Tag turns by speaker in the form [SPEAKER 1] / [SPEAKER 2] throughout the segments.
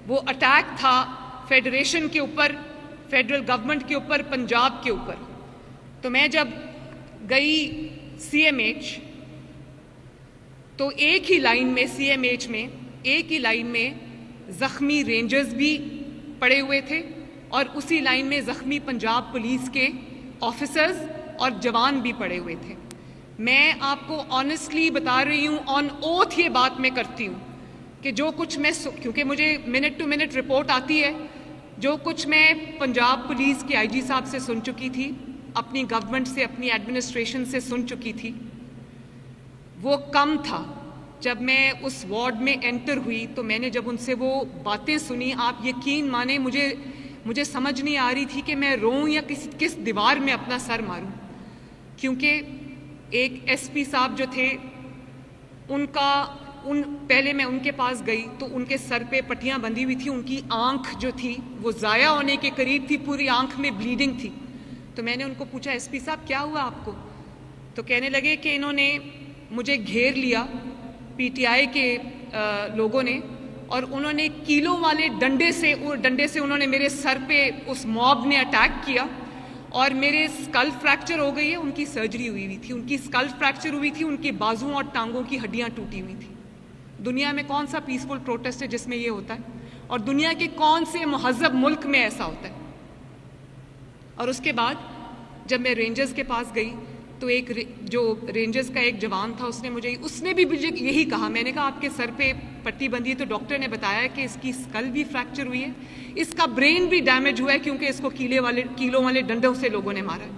[SPEAKER 1] वो अटैक था फेडरेशन के ऊपर, फेडरल गवर्नमेंट के ऊपर, पंजाब के ऊपर। तो मैं जब गई CMH तो एक ही लाइन में, CMH में एक ही लाइन में ज़ख्मी रेंजर्स भी पड़े हुए थे और उसी लाइन में ज़ख्मी पंजाब पुलिस के ऑफिसर्स और जवान भी पड़े हुए थे। मैं आपको ऑनेस्टली बता रही हूँ, ऑन ओथ ये बात मैं करती हूँ कि जो कुछ मैं, क्योंकि मुझे मिनट टू मिनट रिपोर्ट आती है, जो कुछ मैं पंजाब पुलिस के IG साहब से सुन चुकी थी, अपनी गवर्नमेंट से, अपनी एडमिनिस्ट्रेशन से सुन चुकी थी, वो कम था। जब मैं उस वार्ड में एंटर हुई तो मैंने जब उनसे वो बातें सुनी, आप यकीन माने मुझे समझ नहीं आ रही थी कि मैं रोऊं या किस दीवार में अपना सर मारूं। क्योंकि एक SP साहब जो थे, पहले मैं उनके पास गई तो उनके सर पे पट्टियां बंधी हुई थी, उनकी आंख जो थी वो ज़ाया होने के करीब थी, पूरी आंख में ब्लीडिंग थी। तो मैंने उनको पूछा, SP साहब क्या हुआ आपको? तो कहने लगे कि इन्होंने मुझे घेर लिया, PTI के लोगों ने, और उन्होंने कीलों वाले डंडे से उन्होंने मेरे सर पे, उस मॉब ने अटैक किया और मेरे स्कल फ्रैक्चर हो गई है। उनकी सर्जरी हुई थी, उनकी स्कल फ्रैक्चर हुई थी, उनकी बाजुओं और टांगों की हड्डियां टूटी हुई थी। दुनिया में कौन सा पीसफुल प्रोटेस्ट है जिसमें ये होता है? और दुनिया के कौन से मुहज़्ज़ब मुल्क में ऐसा होता है? और उसके बाद जब मैं रेंजर्स के पास गई तो जो रेंजर्स का एक जवान था, उसने भी मुझे यही कहा। मैंने कहा आपके सर पे पट्टी बंधी है, तो डॉक्टर ने बताया कि इसकी स्कल भी फ्रैक्चर हुई है, इसका ब्रेन भी डैमेज हुआ है क्योंकि इसको कीलों वाले डंडों से लोगों ने मारा है।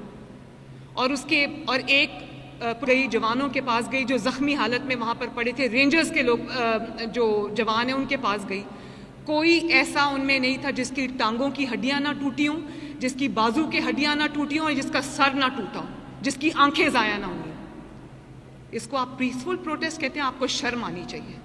[SPEAKER 1] और एक कई जवानों के पास गई जो ज़ख्मी हालत में वहाँ पर पड़े थे, रेंजर्स के लोग जो जवान हैं उनके पास गई। कोई ऐसा उनमें नहीं था जिसकी टांगों की हड्डियाँ ना टूटी हों, जिसकी बाजू की हड्डियाँ ना टूटी हों और जिसका सर ना टूटा हो, जिसकी आंखें ज़ाया ना हुई। इसको आप पीसफुल प्रोटेस्ट कहते हैं? आपको शर्म आनी चाहिए।